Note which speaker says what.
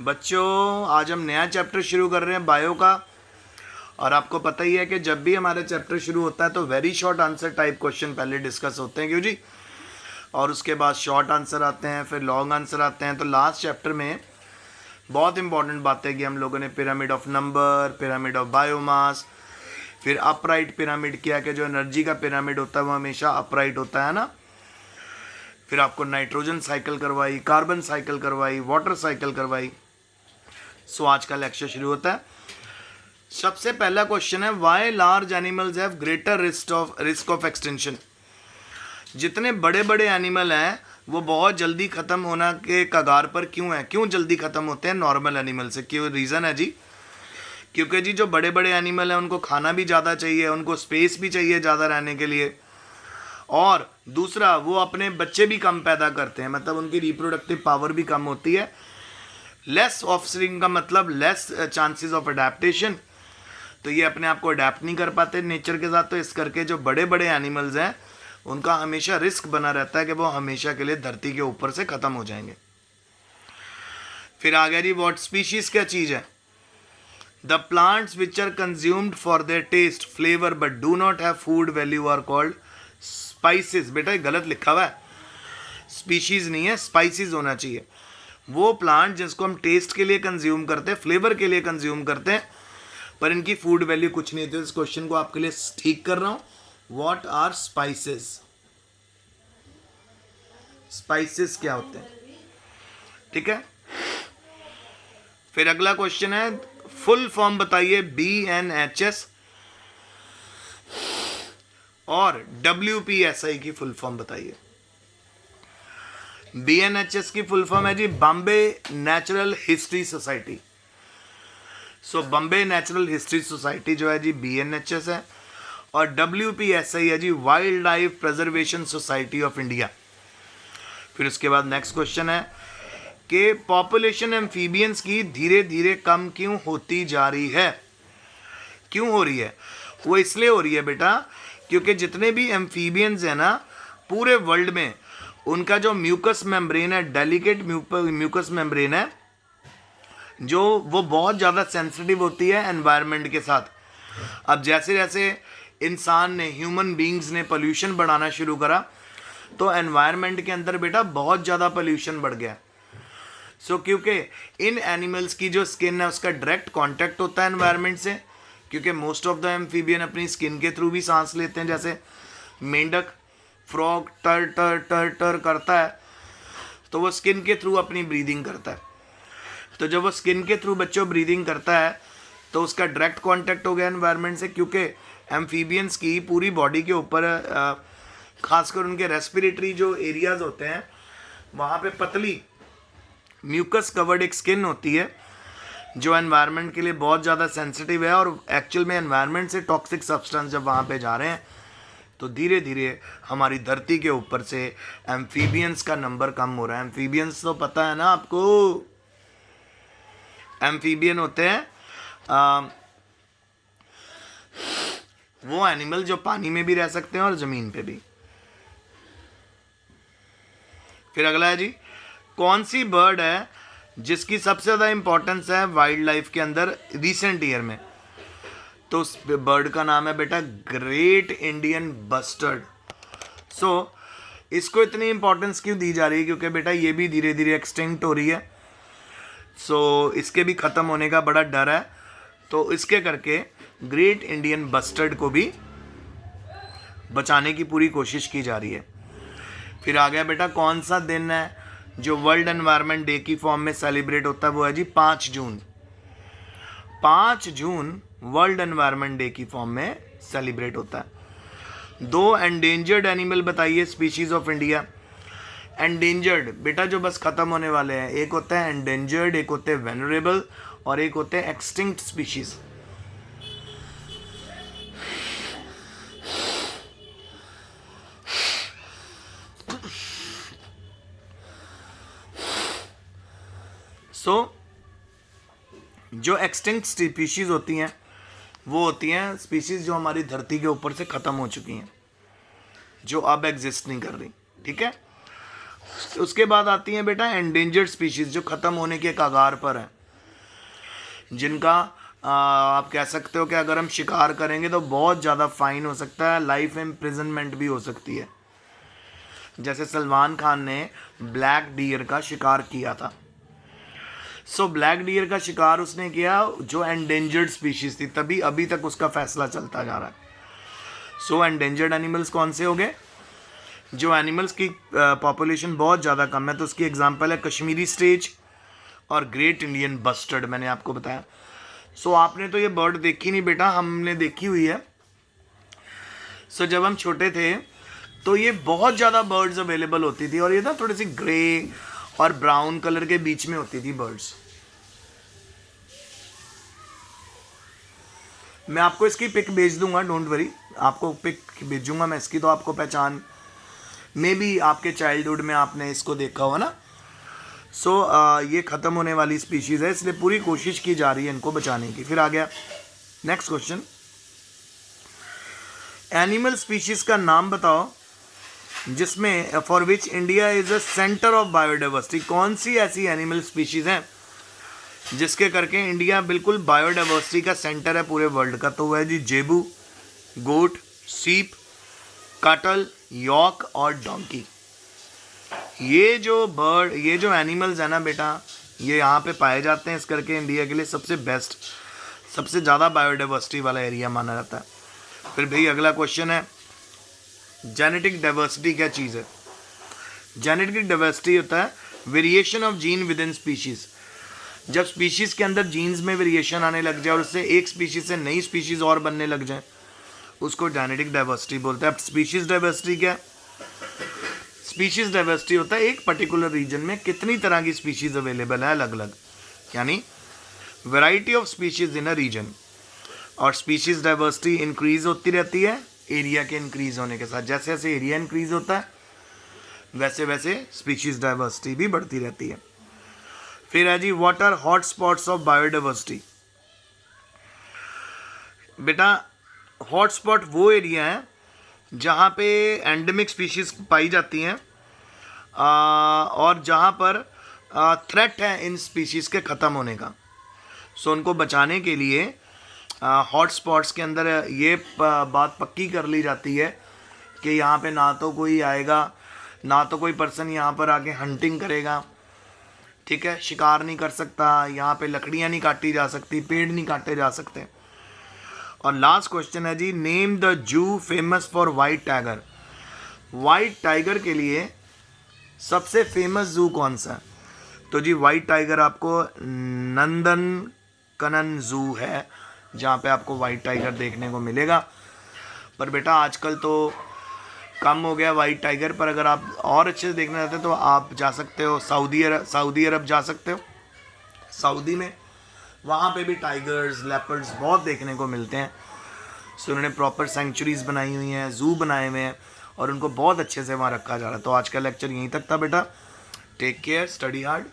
Speaker 1: बच्चों आज हम नया चैप्टर शुरू कर रहे हैं बायो का। और आपको पता ही है कि जब भी हमारा चैप्टर शुरू होता है तो very short answer type question पहले डिस्कस होते हैं, क्यों जी। और उसके बाद शॉर्ट आंसर आते हैं, फिर लॉन्ग आंसर आते हैं। तो लास्ट चैप्टर में बहुत इंपॉर्टेंट बातें की हम लोगों ने, pyramid of number, pyramid of biomass, फिर अपराइट पिरामिड किया कि जो एनर्जी का पिरामिड होता है वो हमेशा अपराइट होता है ना। फिर आपको नाइट्रोजन साइकिल करवाई, कार्बन साइकिल करवाई, वाटर साइकिल करवाई। सो आज का लेक्चर शुरू होता है। सबसे पहला क्वेश्चन है, why large animals have greater risk of extension. जितने बड़े बड़े एनिमल हैं वो बहुत जल्दी ख़त्म होना के कगार पर क्यों है, क्यों जल्दी ख़त्म होते हैं नॉर्मल एनिमल से? क्यों रीज़न है जी? क्योंकि जी जो बड़े बड़े एनिमल हैं उनको खाना भी ज़्यादा चाहिए, उनको स्पेस भी चाहिए ज़्यादा रहने के लिए, और दूसरा वो अपने बच्चे भी कम पैदा करते हैं, मतलब उनकी रिप्रोडक्टिव पावर भी कम होती है। लेस ऑफस्प्रिंग का मतलब लेस चांसेस ऑफ अडेप्टेशन, तो ये अपने आप को अडेप्ट नहीं कर पाते नेचर के साथ। तो इस करके जो बड़े बड़े एनिमल्स हैं उनका हमेशा रिस्क बना रहता है कि वो हमेशा के लिए धरती के ऊपर से ख़त्म हो जाएंगे। फिर आ गया जी, व्हाट स्पीशीज क्या चीज़ है? The plants which are consumed for their taste flavour but do not have food value are called spices. बेटा ये गलत लिखा हुआ है, स्पीशीज नहीं है, स्पाइसेस होना चाहिए। वो प्लांट जिसको हम टेस्ट के लिए कंज्यूम करते हैं, फ्लेवर के लिए कंज्यूम करते हैं, पर इनकी फूड वैल्यू कुछ नहीं होती। इस क्वेश्चन को आपके लिए ठीक कर रहा हूं। What are spices? स्पाइसेस क्या होते हैं? ठीक है। फिर अगला क्वेश्चन है, फुल फॉर्म बताइए BNHS और WPSI की फुल फॉर्म बताइए। BNHS की फुल फॉर्म है जी Bombay natural history society. So Bombay natural history society जो है जी BNHS है, और WPSI है जी wild life preservation society of India. फिर उसके बाद नेक्स्ट क्वेश्चन है कि पॉपुलेशन एम्फीबियंस की धीरे धीरे कम क्यों होती जा रही है? क्यों हो रही है? वो इसलिए हो रही है बेटा क्योंकि जितने भी एम्फीबियंस हैं ना पूरे वर्ल्ड में, उनका जो म्यूकस मेम्ब्रेन है, डेलिकेट म्यूकस मेम्ब्रेन है, जो वो बहुत ज़्यादा सेंसिटिव होती है एनवायरनमेंट के साथ। अब जैसे जैसे इंसान ने, ह्यूमन बींग्स ने पोल्यूशन बढ़ाना शुरू करा तो एनवायरनमेंट के अंदर बेटा बहुत ज़्यादा पोल्यूशन बढ़ गया। सो क्योंकि इन एनिमल्स की जो स्किन है उसका डायरेक्ट कांटेक्ट होता है एनवायरनमेंट से, क्योंकि मोस्ट ऑफ द एम्फीबियन अपनी स्किन के थ्रू भी सांस लेते हैं। जैसे मेंढक, फ्रॉग टर टर टर टर करता है तो वो स्किन के थ्रू अपनी ब्रीदिंग करता है। तो जब वो स्किन के थ्रू बच्चों ब्रीदिंग करता है तो उसका डायरेक्ट कांटेक्ट हो गया एनवायरनमेंट से, क्योंकि एम्फीबियंस की पूरी बॉडी के ऊपर खासकर उनके रेस्पिरेटरी जो एरियाज होते हैं वहाँ पे पतली म्यूकस कवर्ड एक स्किन होती है जो एनवायरनमेंट के लिए बहुत ज़्यादा सेंसिटिव है। और एक्चुअल में एनवायरनमेंट से टॉक्सिक सब्सटेंस जब वहाँ पे जा रहे हैं तो धीरे धीरे हमारी धरती के ऊपर से एम्फीबियंस का नंबर कम हो रहा है। एम्फीबियंस तो पता है ना आपको, एम्फीबियन होते हैं वो एनिमल जो पानी में भी रह सकते हैं और ज़मीन पे भी। फिर अगला है जी, कौन सी बर्ड है जिसकी सबसे ज़्यादा इंपॉर्टेंस है वाइल्ड लाइफ के अंदर रिसेंट ईयर में? तो उस बर्ड का नाम है बेटा ग्रेट इंडियन बस्टर्ड। सो इसको इतनी इंपॉर्टेंस क्यों दी जा रही है? क्योंकि बेटा ये भी धीरे धीरे एक्सटिंक्ट हो रही है। सो इसके भी ख़त्म होने का बड़ा डर है, तो इसके करके ग्रेट इंडियन बस्टर्ड को भी बचाने की पूरी कोशिश की जा रही है। फिर आ गया बेटा, कौन सा दिन है जो वर्ल्ड एनवायरनमेंट डे की फॉर्म में सेलिब्रेट होता है? वो है जी 5 जून। 5 जून वर्ल्ड एनवायरनमेंट डे की फॉर्म में सेलिब्रेट होता है। 2 एंडेंजर्ड एनिमल बताइए स्पीशीज ऑफ इंडिया। एंडेंजर्ड बेटा जो बस ख़त्म होने वाले हैं, एक होता है एंडेंजर्ड, एक होते हैं वेनरेबल, और एक होते हैं एक्सटिंक्ट स्पीशीज। जो एक्सटिंक्ट स्पीशीज होती हैं वो होती हैं स्पीशीज जो हमारी धरती के ऊपर से ख़त्म हो चुकी हैं, जो अब एग्जिस्ट नहीं कर रही। ठीक है। उसके बाद आती हैं बेटा एंडेंजर्ड स्पीशीज़, जो ख़त्म होने के कगार पर हैं, जिनका आप कह सकते हो कि अगर हम शिकार करेंगे तो बहुत ज़्यादा फाइन हो सकता है, लाइफ इम्प्रिजनमेंट भी हो सकती है। जैसे सलमान खान ने ब्लैक डियर का शिकार किया था। सो ब्लैक डियर का शिकार उसने किया जो एंडेंजर्ड स्पीशीज़ थी, तभी अभी तक उसका फैसला चलता जा रहा है। सो एंडेंजर्ड एनिमल्स कौन से हो गए? जो एनिमल्स की पॉपुलेशन बहुत ज़्यादा कम है, तो उसकी एग्जांपल है कश्मीरी स्टेज और ग्रेट इंडियन बस्टर्ड, मैंने आपको बताया। सो आपने तो ये बर्ड देखी नहीं बेटा, हमने देखी हुई है। सो जब हम छोटे थे तो ये बहुत ज़्यादा बर्ड्स अवेलेबल होती थी, और ये ना थोड़ी सी ग्रे और ब्राउन कलर के बीच में होती थी बर्ड्स। मैं आपको इसकी पिक भेज दूंगा, डोंट वरी, आपको पिक भेजूंगा मैं इसकी, तो आपको पहचान, मे बी आपके चाइल्डहुड में आपने इसको देखा हो ना। सो ये ख़त्म होने वाली स्पीशीज़ है, इसलिए पूरी कोशिश की जा रही है इनको बचाने की। फिर आ गया नेक्स्ट क्वेश्चन, एनिमल स्पीशीज़ का नाम बताओ जिसमें for which India is a centre of biodiversity. कौन सी ऐसी एनिमल स्पीशीज़ हैं जिसके करके इंडिया बिल्कुल बायोडाइवर्सिटी का सेंटर है पूरे वर्ल्ड का? तो वह है जी जेबू, गोट, सीप, काटल, यॉक और डोंकी। ये जो बर्ड, ये जो एनिमल्स है ना बेटा, ये यहाँ पे पाए जाते हैं, इस करके इंडिया के लिए सबसे बेस्ट, सबसे ज़्यादा बायोडाइवर्सिटी वाला एरिया माना जाता है। फिर भाई अगला क्वेश्चन है, जेनेटिक डाइवर्सिटी क्या चीज़ है? जेनेटिक डाइवर्सिटी होता है variation of gene with in species. जब स्पीशीज़ के अंदर जीन्स में वेरिएशन आने लग जाए और उससे एक स्पीशीज़ से नई स्पीशीज़ और बनने लग जाए, उसको जेनेटिक डाइवर्सिटी बोलते हैं। अब स्पीशीज़ डाइवर्सिटी क्या है? स्पीशीज़ डाइवर्सिटी होता है एक पर्टिकुलर रीजन में कितनी तरह की स्पीशीज़ अवेलेबल है अलग अलग, यानी variety of species in a region. और स्पीशीज़ डाइवर्सिटी इंक्रीज़ होती रहती है एरिया के इंक्रीज़ होने के साथ। जैसे जैसे एरिया इंक्रीज़ होता है वैसे वैसे स्पीशीज़ डाइवर्सिटी भी बढ़ती रहती है। फिर है जी what are hot spots of biodiversity. बेटा हॉट स्पॉट वो एरिया है जहाँ पे एंडेमिक स्पीशीज़ पाई जाती हैं और जहाँ पर थ्रेट है इन स्पीशीज़ के ख़त्म होने का। सो उनको बचाने के लिए हॉट स्पॉट्स के अंदर ये बात पक्की कर ली जाती है कि यहाँ पे ना तो कोई आएगा, ना तो कोई पर्सन यहाँ पर आके हंटिंग करेगा, ठीक है, शिकार नहीं कर सकता, यहाँ पे लकड़ियाँ नहीं काटी जा सकती, पेड़ नहीं काटे जा सकते। और लास्ट क्वेश्चन है जी, name the zoo famous for white tiger. White tiger के लिए सबसे फेमस जू कौन सा है? तो जी वाइट टाइगर आपको नंदनकनन जू है जहाँ पे आपको वाइट टाइगर देखने को मिलेगा। पर बेटा आजकल तो कम हो गया वाइट टाइगर, पर अगर आप और अच्छे से देखना चाहते हैं तो आप जा सकते हो सऊदी अरब जा सकते हो। सऊदी में वहाँ पे भी टाइगर्स, लेपर्ड्स बहुत देखने को मिलते हैं। सो उन्होंने प्रॉपर सेंचुरीज़ बनाई हुई हैं, ज़ू बनाए हुए हैं और उनको बहुत अच्छे से वहाँ रखा जा रहा है। तो आज का लेक्चर यहीं तक था बेटा। Take care, study hard.